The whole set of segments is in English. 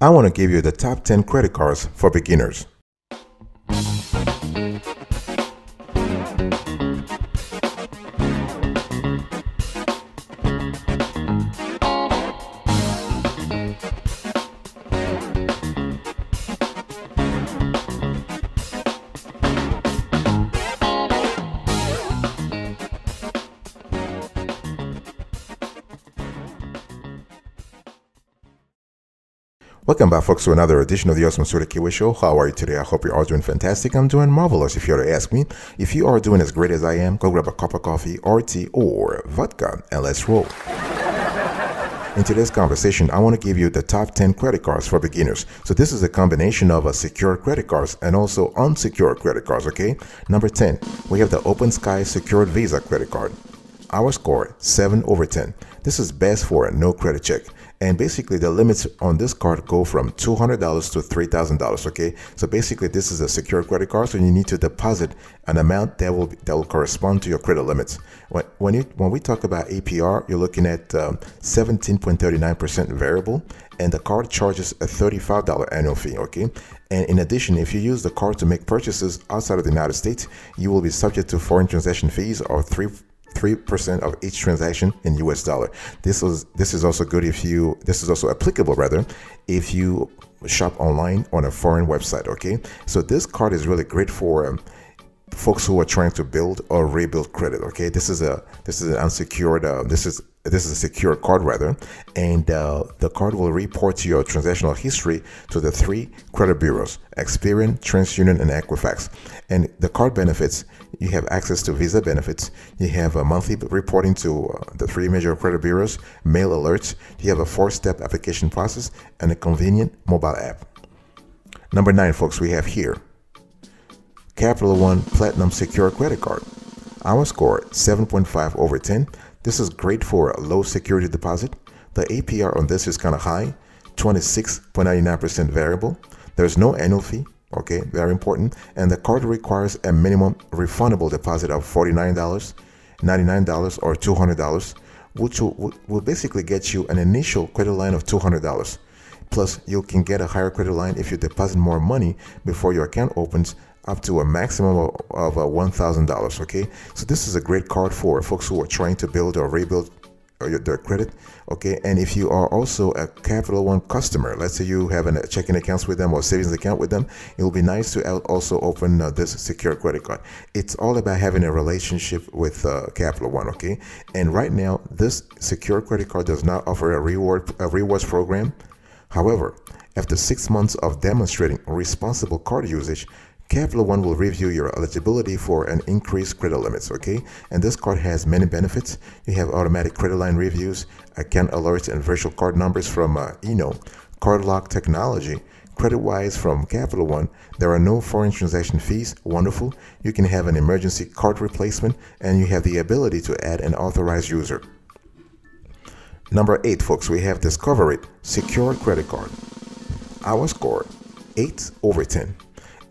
I want to give you the top 10 credit cards for beginners. Welcome back, folks, to another edition of the Awesome Sort of Kiwi Show. How are you today? I hope you're all doing fantastic. I'm doing marvelous, if you were to ask me. If you are doing as great as I am, go grab a cup of coffee or tea or vodka and let's roll. In today's conversation, I want to give you the top 10 credit cards for beginners. So this is a combination of secure credit cards and also unsecured credit cards, okay? Number 10, we have the Open Sky Secured Visa credit card. Our score, 7 over 10. This is best for a no credit check. And basically the limits on this card go from $200 to $3,000, okay? So basically this is a secure credit card, so you need to deposit an amount that will correspond to your credit limits. When we talk about APR, you're looking at 17.39% variable, and the card charges a $35 annual fee, okay? And in addition, if you use the card to make purchases outside of the United States, you will be subject to foreign transaction fees of 3% of each transaction in US dollar. This is also good if you, this is also applicable rather, if you shop online on a foreign website, okay? So this card is really great for folks who are trying to build or rebuild credit, okay? This is an unsecured, this is a secure card rather, and the card will report to your transactional history to the 3 credit bureaus, Experian, TransUnion, and Equifax. And the card benefits, you have access to Visa benefits, you have a monthly reporting to the 3 major credit bureaus, mail alerts, you have a 4-step application process, and a convenient mobile app. Number 9, folks, we have here Capital One Platinum Secure Credit Card. Our score, 7.5 over 10. This is great for a low security deposit. The APR on this is kind of high, 26.99% variable. There's no annual fee, okay, very important. And the card requires a minimum refundable deposit of $49, $99, or $200, which will basically get you an initial credit line of $200. Plus, you can get a higher credit line if you deposit more money before your account opens, up to a maximum of $1,000, okay? So this is a great card for folks who are trying to build or rebuild their credit, okay? And if you are also a Capital One customer, let's say you have a checking accounts with them or savings account with them, it will be nice to also open this secure credit card. It's all about having a relationship with Capital One, okay? And right now, this secure credit card does not offer a rewards program. However, after 6 months of demonstrating responsible card usage, Capital One will review your eligibility for an increased credit limits, okay? And this card has many benefits. You have automatic credit line reviews, account alerts, and virtual card numbers from card lock technology. Credit-wise from Capital One, there are no foreign transaction fees. Wonderful. You can have an emergency card replacement, and you have the ability to add an authorized user. Number 8, folks, we have Discover It Secure Credit Card. Our score, 8 over 10.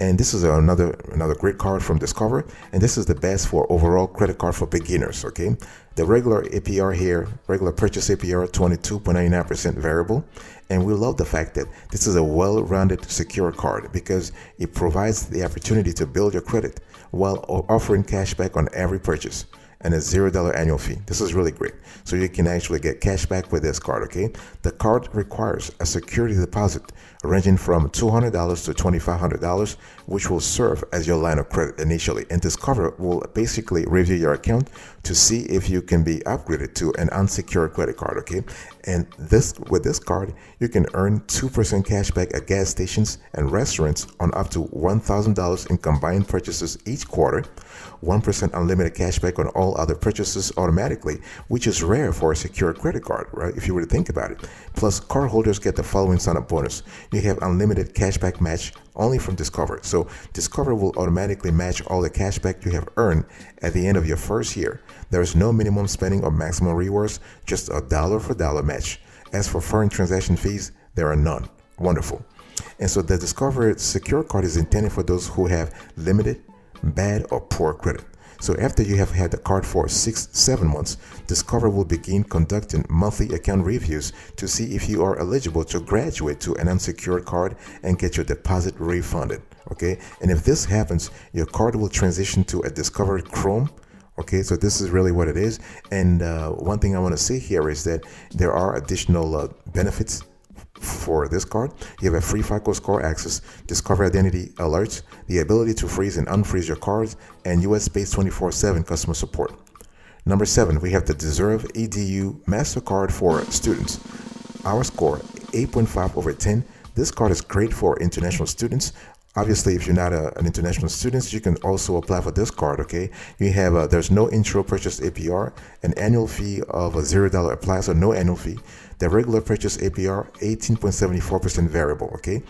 And this is another great card from Discover, and this is the best for overall credit card for beginners, okay? The regular APR here, regular purchase APR, 22.99% variable, and we love the fact that this is a well-rounded secure card because it provides the opportunity to build your credit while offering cash back on every purchase and a $0 annual fee. This is really great. So you can actually get cash back with this card, okay? The card requires a security deposit ranging from $200 to $2,500, which will serve as your line of credit initially. And Discover will basically review your account to see if you can be upgraded to an unsecured credit card, okay? And with this card, you can earn 2% cash back at gas stations and restaurants on up to $1,000 in combined purchases each quarter, 1% unlimited cash back on all other purchases automatically, which is rare for a secure credit card, right? If you were to think about it. Plus, cardholders get the following sign-up bonus. You have unlimited cashback match only from Discover. So Discover will automatically match all the cashback you have earned at the end of your first year. There is no minimum spending or maximum rewards, just a dollar for dollar match. As for foreign transaction fees, there are none. Wonderful. And so the Discover Secure Card is intended for those who have limited, bad, or poor credit. So after you have had the card for 6-7 months, Discover will begin conducting monthly account reviews to see if you are eligible to graduate to an unsecured card and get your deposit refunded. Okay, and if this happens, your card will transition to a Discover Chrome. Okay, so this is really what it is. And one thing I want to say here is that there are additional benefits for this card. You have a free FICO score access, Discover identity alerts, the ability to freeze and unfreeze your cards, and US-based 24/7 customer support. Number 7, we have the Deserve EDU MasterCard for students. Our score, 8.5 over 10. This card is great for international students. Obviously, if you're not an international student, you can also apply for this card. Okay, you have there's no intro purchase APR, an annual fee of $0 applies, so no annual fee. The regular purchase APR, 18.74% variable. Okay,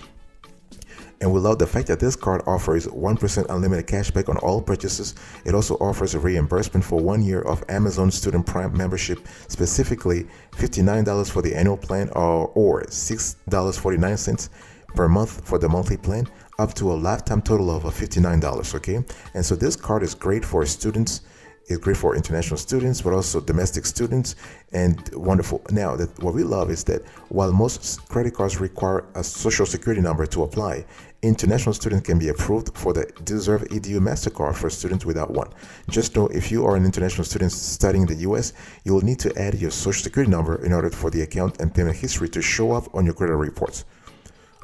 and we love the fact that this card offers 1% unlimited cashback on all purchases. It also offers a reimbursement for 1 year of Amazon Student Prime membership, specifically $59 for the annual plan or $6.49 per month for the monthly plan, up to a lifetime total of $59. Okay, and so this card is great for students. It's great for international students, but also domestic students, and wonderful. Now, what we love is that while most credit cards require a social security number to apply, international students can be approved for the Deserve EDU MasterCard for students without one. Just know if you are an international student studying in the US, you will need to add your social security number in order for the account and payment history to show up on your credit reports.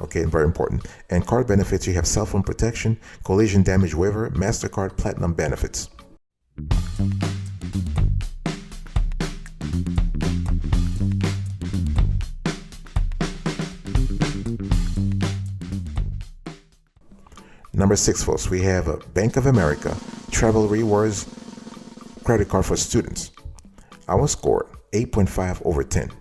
Okay, very important. And card benefits, you have cell phone protection, collision damage waiver, MasterCard Platinum benefits. Number 6, folks, we have a Bank of America Travel Rewards credit card for students. Our score, 8.5 over 10.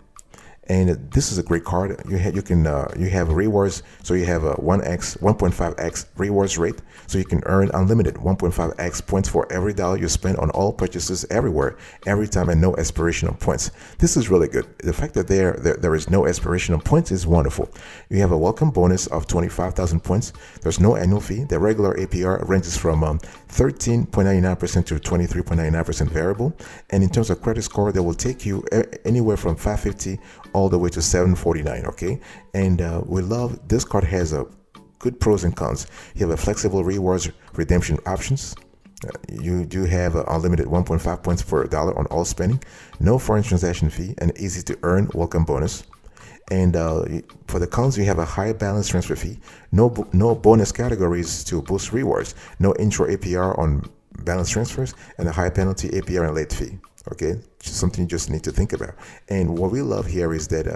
And this is a great card. You have rewards, so you have a 1.5x rewards rate, so you can earn unlimited 1.5x points for every dollar you spend on all purchases everywhere, every time, and no expiration of points. This is really good. The fact that there is no expiration of points is wonderful. You have a welcome bonus of 25,000 points. There's no annual fee. The regular APR ranges from 13.99% to 23.99% variable. And in terms of credit score, they will take you anywhere from 550 all the way to 749. Okay, and we love this card. Has a good pros and cons. You have a flexible rewards redemption options. You do have unlimited 1.5 points per dollar on all spending, no foreign transaction fee, and easy to earn welcome bonus. And for the cons, you have a high balance transfer fee, no bonus categories to boost rewards, no intro APR on balance transfers, and a high penalty APR and late fee. Okay, something you just need to think about. And what we love here is that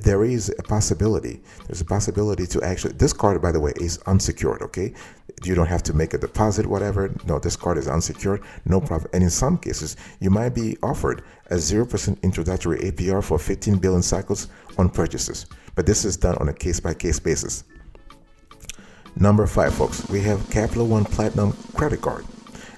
there is a possibility. There's a possibility to actually, this card, by the way, is unsecured. Okay, you don't have to make a deposit, whatever. No, this card is unsecured, no problem. And in some cases, you might be offered a 0% introductory APR for 15 billion cycles on purchases. But this is done on a case-by-case basis. Number 5, folks, we have Capital One Platinum Credit Card.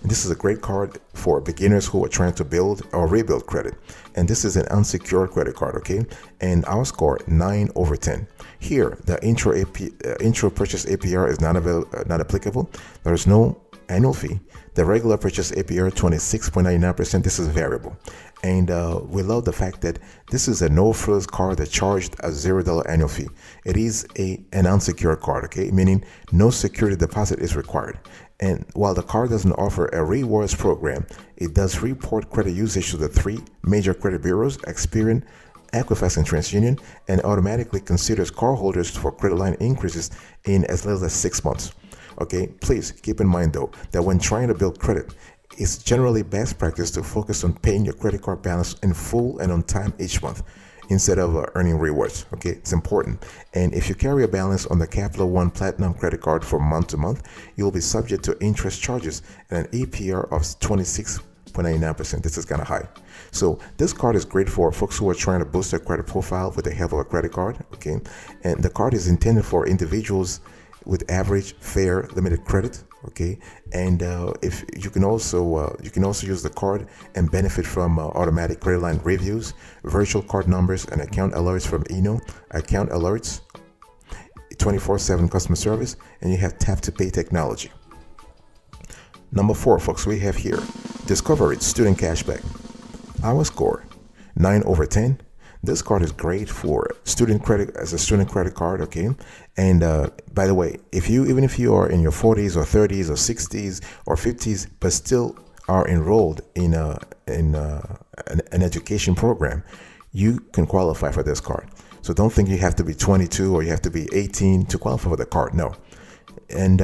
And this is a great card for beginners who are trying to build or rebuild credit. And this is an unsecured credit card, okay? And our score, 9 over 10. Here, the intro purchase APR is not applicable. There is no annual fee. The regular purchase APR, 26.99%. This is variable. And we love the fact that this is a no-frills card that charged a $0 annual fee. It is an unsecured card, okay? Meaning no security deposit is required. And while the card doesn't offer a rewards program, it does report credit usage to the 3 major credit bureaus, Experian, Equifax, and TransUnion, and automatically considers cardholders for credit line increases in as little as 6 months. Okay, please keep in mind though that when trying to build credit, it's generally best practice to focus on paying your credit card balance in full and on time each month, instead of earning rewards. Okay, it's important. And if you carry a balance on the Capital One Platinum credit card from month to month, you'll be subject to interest charges and an APR of 26.99%. This is kind of high. So this card is great for folks who are trying to boost their credit profile with the help of a credit card. Okay, and the card is intended for individuals with average, fair, limited credit. Okay, and if you can also use the card and benefit from automatic credit line reviews, virtual card numbers, and account alerts from Eno, account alerts, 24/7 customer service, and you have tap to pay technology. Number 4, folks, we have here Discover It Student Cashback. Our score 9 over 10. This card is great for student credit as a student credit card, okay? And by the way, even if you are in your 40s or 30s or 60s or 50s, but still are enrolled in an education program, you can qualify for this card. So don't think you have to be 22 or you have to be 18 to qualify for the card. No. And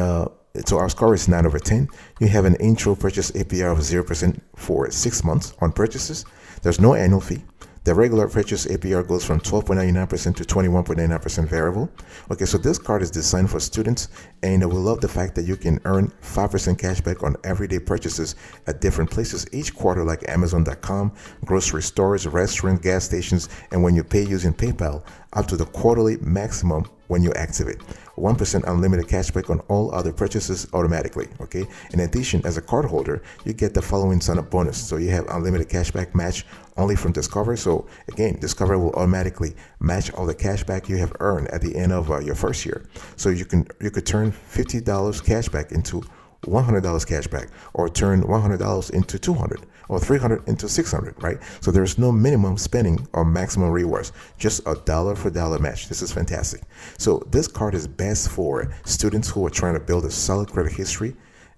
so our score is 9 over 10. You have an intro purchase APR of 0% for 6 months on purchases. There's no annual fee. The regular purchase APR goes from 12.99% to 21.99% variable. Okay, so this card is designed for students, and we love the fact that you can earn 5% cash back on everyday purchases at different places each quarter, like Amazon.com, grocery stores, restaurants, gas stations, and when you pay using PayPal, up to the quarterly maximum when you activate. 1% unlimited cashback on all other purchases automatically, okay? In addition, as a cardholder, you get the following sign-up bonus. So you have unlimited cashback match only from Discover. So again, Discover will automatically match all the cashback you have earned at the end of your first year. So you could turn $50 cashback into $100 cashback, or turn $100 into $200, or $300 into $600, right? So there's no minimum spending or maximum rewards, just a dollar for dollar match. This is fantastic. So this card is best for students who are trying to build a solid credit history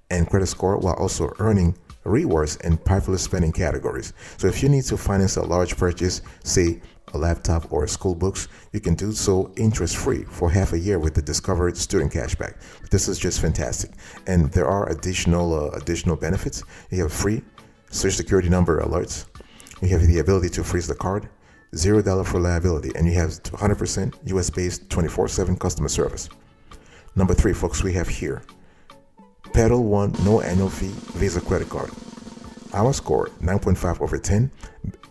and credit score while also earning rewards in popular spending categories. So if you need to finance a large purchase, say a laptop or school books, you can do so interest-free for half a year with the Discover It Student Cashback. This is just fantastic. And there are additional benefits. You have free Social Security number alerts. You have the ability to freeze the card, $0 for liability, and you have 100% US-based 24/7 customer service. Number 3, folks, we have here Pedal One No Annual Fee Visa Credit Card. Our score 9.5 over 10.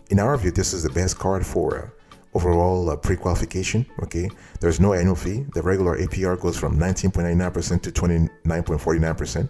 In our view, this is the best card for overall pre-qualification. Okay, there's no annual fee. The regular APR goes from 19.99% to 29.49%.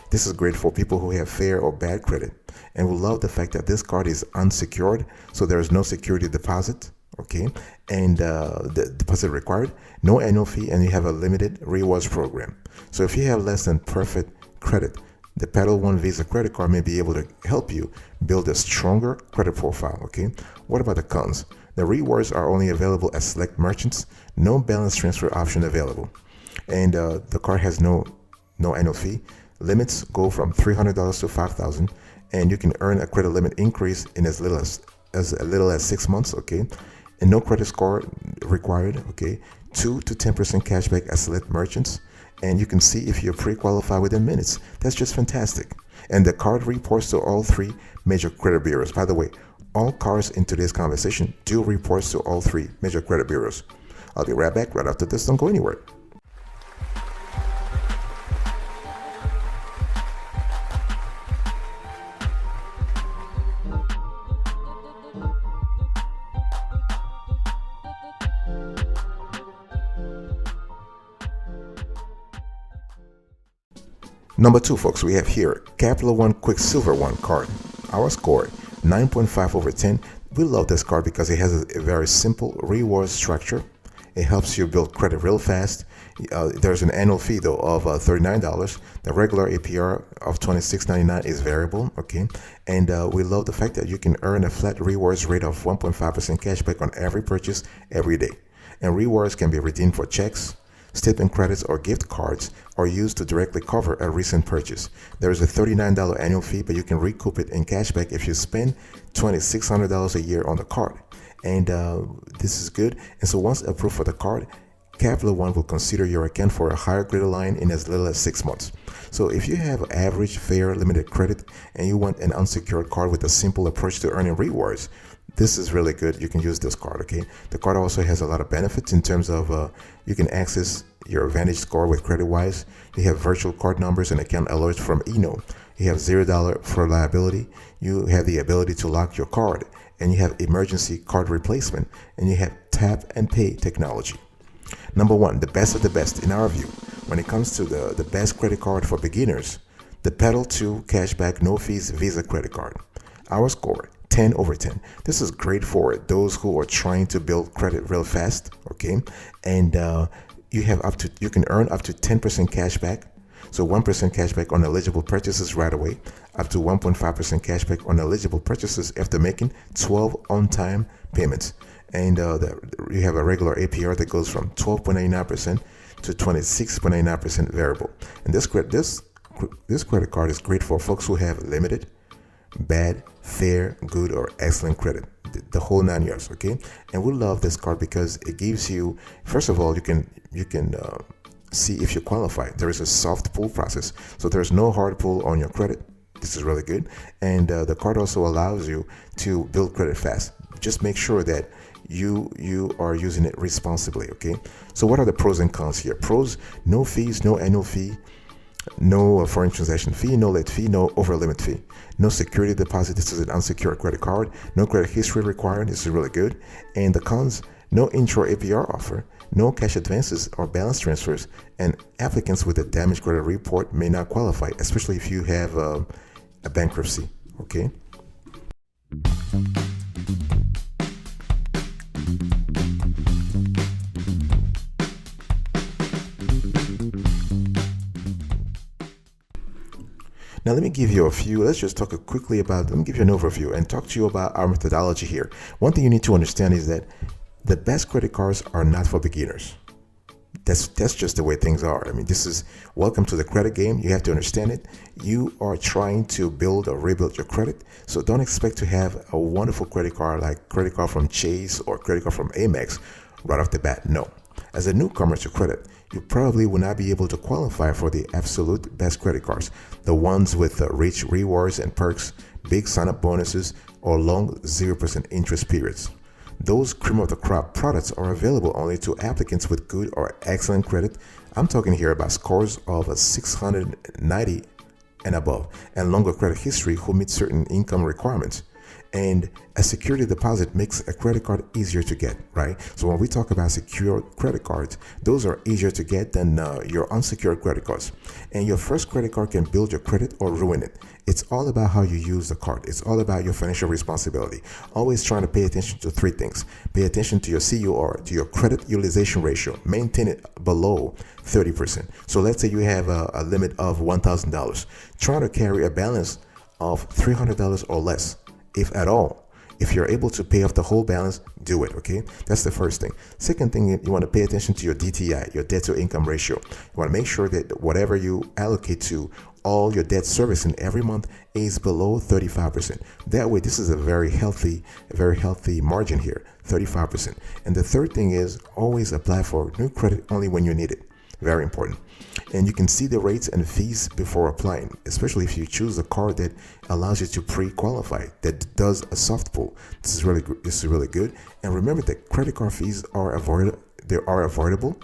This is great for people who have fair or bad credit, and we love the fact that this card is unsecured, so there is no security deposit. Okay, and the deposit required, no annual fee, and you have a limited rewards program. So if you have less than perfect credit, the Pedal One Visa credit card may be able to help you build a stronger credit profile. Okay, what about the cons? The rewards are only available at select merchants, no balance transfer option available, and the card has no annual fee. Limits go from $300 to $5,000, and you can earn a credit limit increase in as little as 6 months. Okay, and no credit score required. Okay, 2 to 10% cashback at select merchants, and you can see if you're pre-qualified within minutes. That's just fantastic. And the card reports to all 3 major credit bureaus. By the way, all cards in today's conversation do reports to all 3 major credit bureaus. I'll be right back right after this. Don't go anywhere. Number 2, folks, we have here Capital One Quicksilver One card. Our score 9.5 over 10. We love this card because it has a very simple reward structure. It helps you build credit real fast. There's an annual fee though of $39. The regular APR of $26.99 is variable. Okay, and we love the fact that you can earn a flat rewards rate of 1.5% cashback on every purchase every day. And rewards can be redeemed for checks, statement credits, or gift cards, or used to directly cover a recent purchase. There is a $39 annual fee, but you can recoup it in cashback if you spend $2,600 a year on the card. And this is good. And so once approved for the card, Capital One will consider your account for a higher credit line in as little as 6 months. So if you have average, fair, limited credit, and you want an unsecured card with a simple approach to earning rewards, this is really good. You can use this card. Okay, the card also has a lot of benefits in terms of you can access your Vantage score with CreditWise. You have virtual card numbers and account alerts from Eno. You have $0 for liability. You have the ability to lock your card, and you have emergency card replacement, and you have tap and pay technology. Number 1, the best of the best in our view when it comes to the best credit card for beginners, the Pedal 2 Cashback No Fees Visa credit card. Our score 10 over 10. This is great for those who are trying to build credit real fast. Okay, and you can earn up to 10% cash back So 1% cashback on eligible purchases right away, up to 1.5% cashback on eligible purchases after making 12 on-time payments. And you have a regular APR that goes from 12.99% to 26.99% variable. And this credit card is great for folks who have limited, bad, fair, good, or excellent credit, the whole 9 years. Okay, and we love this card because it gives you, first of all, you can see if you qualify. There is a soft pull process, so there's no hard pull on your credit. This is really good. And the card also allows you to build credit fast. Just make sure that you are using it responsibly. Okay, so what are the pros and cons here? Pros: no fees, no annual fee, no foreign transaction fee, no late fee, no over limit fee, no security deposit. This is an unsecured credit card. No credit history required. This is really good. And the cons: no intro APR offer, no cash advances or balance transfers, and applicants with a damaged credit report may not qualify, especially if you have a bankruptcy. Okay. Now let me give you let's just talk quickly about, let me give you an overview and talk to you about our methodology here. One thing you need to understand is that the best credit cards are not for beginners. That's just the way things are. I mean, this is, welcome to the credit game. You have to understand it. You are trying to build or rebuild your credit. So don't expect to have a wonderful credit card like credit card from Chase or credit card from Amex right off the bat. No. As a newcomer to credit, you probably will not be able to qualify for the absolute best credit cards, the ones with rich rewards and perks, big sign-up bonuses, or long 0% interest periods. Those cream of the crop products are available only to applicants with good or excellent credit. I'm talking here about scores of 690 and above, and longer credit history who meet certain income requirements. And a security deposit makes a credit card easier to get, right? So when we talk about secure credit cards, those are easier to get than your unsecured credit cards. And your first credit card can build your credit or ruin it. It's all about how you use the card. It's all about your financial responsibility. Always trying to pay attention to three things. Pay attention to your CUR, to your credit utilization ratio. Maintain it below 30%. So let's say you have a limit of $1,000. Try to carry a balance of $300 or less, if at all. If you're able to pay off the whole balance, do it, okay? That's the first thing. Second thing, you want to pay attention to your DTI, your debt to income ratio. You want to make sure that whatever you allocate to all your debt servicing every month is below 35%. That way, this is a very healthy margin here, 35%. And the third thing is always apply for new credit only when you need it. Very important. And you can see the rates and fees before applying, especially if you choose a card that allows you to pre-qualify, that does a soft pull. This is really good. And remember that credit card fees are avoidable.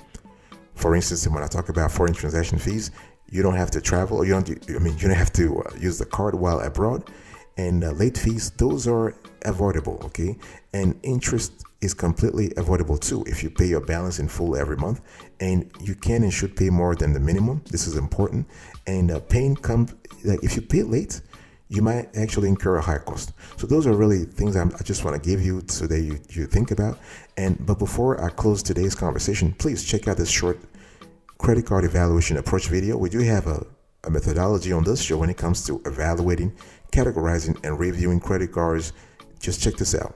For instance, when I talk about foreign transaction fees, you don't have to travel, or you don't have to use the card while abroad. And late fees, those are avoidable, okay? And interest is completely avoidable too if you pay your balance in full every month, and you can and should pay more than the minimum. This is important. And if you pay late, you might actually incur a high cost. So those are really things I just want to give you so that you think about. But before I close today's conversation, please check out this short credit card evaluation approach video. We do have a methodology on this show when it comes to evaluating, categorizing, and reviewing credit cards. Just check this out.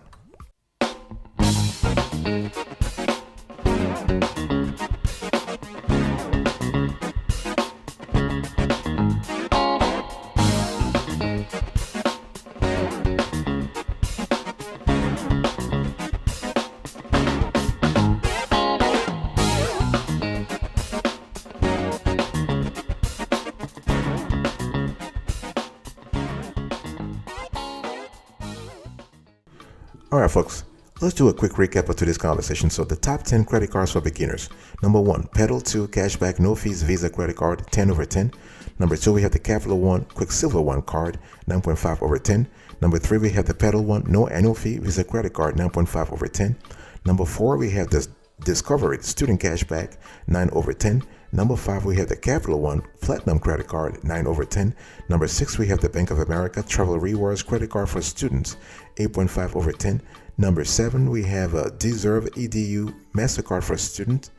All right, folks, let's do a quick recap of today's conversation. So the top 10 credit cards for beginners. Number 1, Pedal 2 Cashback No Fees Visa Credit Card, 10 over 10. Number 2, we have the Capital One Quicksilver One Card, 9.5 over 10. Number 3, we have the Pedal One No Annual Fee Visa Credit Card, 9.5 over 10. Number 4, we have the Discovery Student Cashback, 9 over 10. Number 5, we have the Capital One Platinum Credit Card, 9 over 10. Number 6, we have the Bank of America Travel Rewards Credit Card for Students, 8.5 over 10. Number 7, we have a Deserve EDU MasterCard for Student,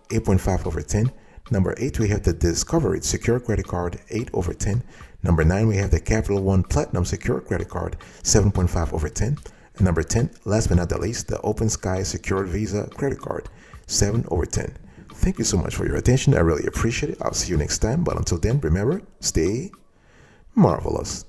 8.5 over 10. Number 8, we have the Discovery Secure Credit Card, 8 over 10. Number 9, we have the Capital One Platinum Secure Credit Card, 7.5 over 10. And number 10, last but not the least, the Open Sky Secured Visa Credit Card, 7 over 10. Thank you so much for your attention. I really appreciate it. I'll see you next time. But until then, remember, stay marvelous.